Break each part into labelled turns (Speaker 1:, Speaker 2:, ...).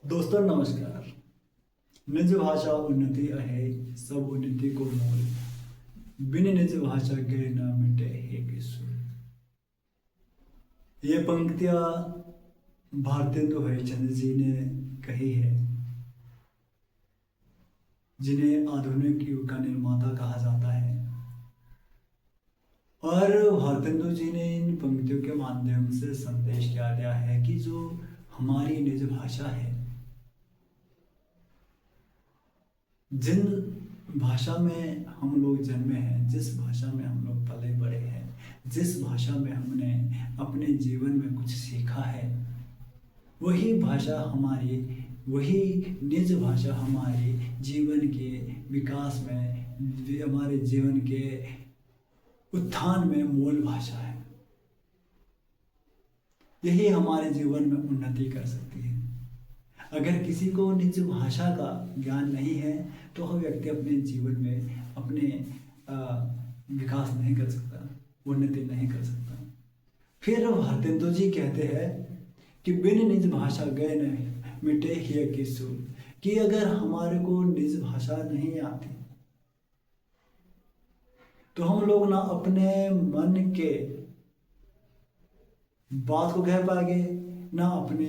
Speaker 1: दोस्तों नमस्कार। निज भाषा उन्नति अहे, सब उन्नति को मूल। बिन निज भाषा के न मिटे हे किसु। ये पंक्तियां भारतेंदु हरिश्चंद्र जी ने कही है, जिन्हें आधुनिक युग का निर्माता कहा जाता है। और भारतेंदु जी ने इन पंक्तियों के माध्यम से संदेश क्या दिया है कि जो हमारी निज भाषा है, जिन भाषा में हम लोग जन्मे हैं, जिस भाषा में हम लोग पले बड़े हैं, जिस भाषा में हमने अपने जीवन में कुछ सीखा है, वही भाषा हमारी, वही निज भाषा हमारे जीवन के विकास में, हमारे जीवन के उत्थान में मूल भाषा है। यही हमारे जीवन में उन्नति कर सकती है। अगर किसी को निज भाषा का ज्ञान नहीं है तो वह व्यक्ति अपने जीवन में अपने विकास नहीं कर सकता, उन्नति नहीं कर सकता। फिर भारतेंदु जी कहते हैं कि बिन निज भाषा गए न मिटे हिय किसु, कि अगर हमारे को निज भाषा नहीं आती तो हम लोग ना अपने मन के बात को कह पाएंगे, ना अपनी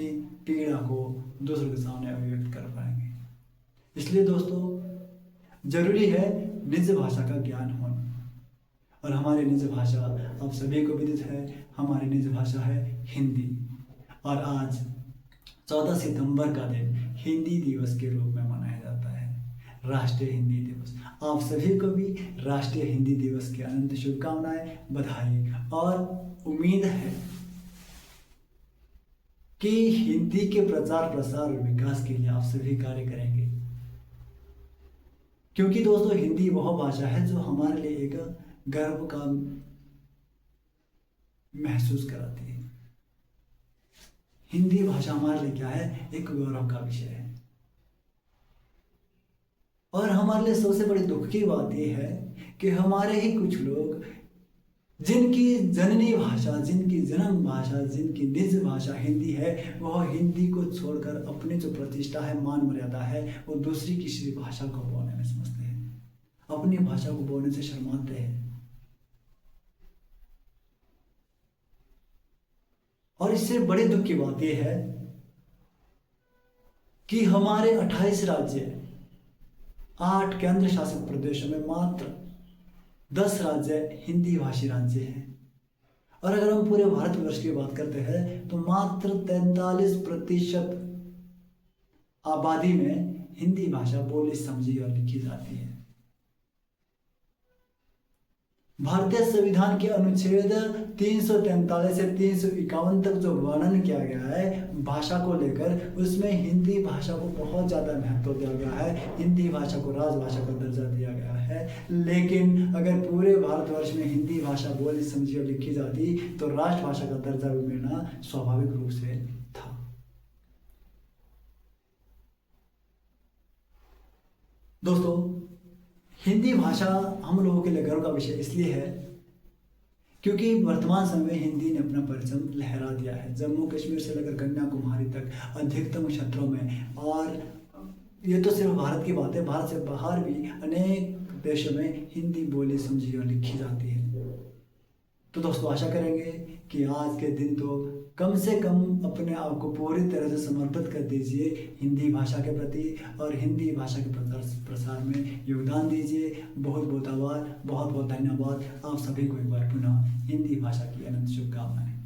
Speaker 1: पीड़ा को दूसरों के सामने अभिव्यक्त कर पाएंगे। इसलिए दोस्तों जरूरी है निज भाषा का ज्ञान होना। और हमारी निज भाषा आप सभी को विदित है, हमारी निज भाषा है हिंदी। और आज 14 सितंबर का दिन हिंदी दिवस के रूप में मनाया जाता है, राष्ट्रीय हिंदी दिवस। आप सभी को भी राष्ट्रीय हिंदी दिवस की अनंत शुभकामनाएं, बधाई। और उम्मीद है कि हिंदी के प्रचार प्रसार और विकास के लिए आप सभी कार्य करेंगे, क्योंकि दोस्तों हिंदी वह भाषा है जो हमारे लिए एक गर्व का महसूस कराती है। हिंदी भाषा हमारे लिए क्या है, एक गौरव का विषय है। और हमारे लिए सबसे बड़ी दुख की बात यह है कि हमारे ही कुछ लोग, जिनकी जननी भाषा, जिनकी जन्म भाषा, जिनकी निज भाषा हिंदी है, वह हिंदी को छोड़कर अपनी जो प्रतिष्ठा है, मान मर्यादा है, वो दूसरी किसी भाषा को बोलने में समझते हैं, अपनी भाषा को बोलने से शर्माते हैं। और इससे बड़े दुख की बात यह है कि हमारे 28 राज्य, 8 केंद्र शासित प्रदेशों में मात्र 10 राज्य हिंदी भाषी राज्य हैं। और अगर हम पूरे भारतवर्ष की बात करते हैं तो मात्र 43% आबादी में हिंदी भाषा बोली, समझी और लिखी जाती है। भारतीय संविधान के अनुच्छेद 343 से 351 तक जो वर्णन किया गया है भाषा को लेकर, उसमें हिंदी भाषा को बहुत ज़्यादा महत्व दिया गया है, हिंदी भाषा को राजभाषा का दर्जा दिया गया है। लेकिन अगर पूरे भारतवर्ष में हिंदी भाषा बोली, समझी और लिखी जाती तो राष्ट्रभाषा का दर्जा भी मिलना स्वाभाविक रूप से था। दोस्तों हिंदी भाषा हम लोगों के लिए गर्व का विषय इसलिए है क्योंकि वर्तमान समय में हिंदी ने अपना परचम लहरा दिया है। जम्मू कश्मीर से लेकर कन्याकुमारी तक अधिकतम क्षेत्रों में, और ये तो सिर्फ भारत की बात है, भारत से बाहर भी अनेक देशों में हिंदी बोली, समझी और लिखी जाती है। तो दोस्तों आशा करेंगे कि आज के दिन तो कम से कम अपने आप को पूरी तरह से समर्पित कर दीजिए हिंदी भाषा के प्रति, और हिंदी भाषा के प्रचार प्रसार में योगदान दीजिए। बहुत बहुत आभार, बहुत बहुत धन्यवाद। आप सभी को एक बार पुनः हिंदी भाषा की अनंत शुभकामनाएं।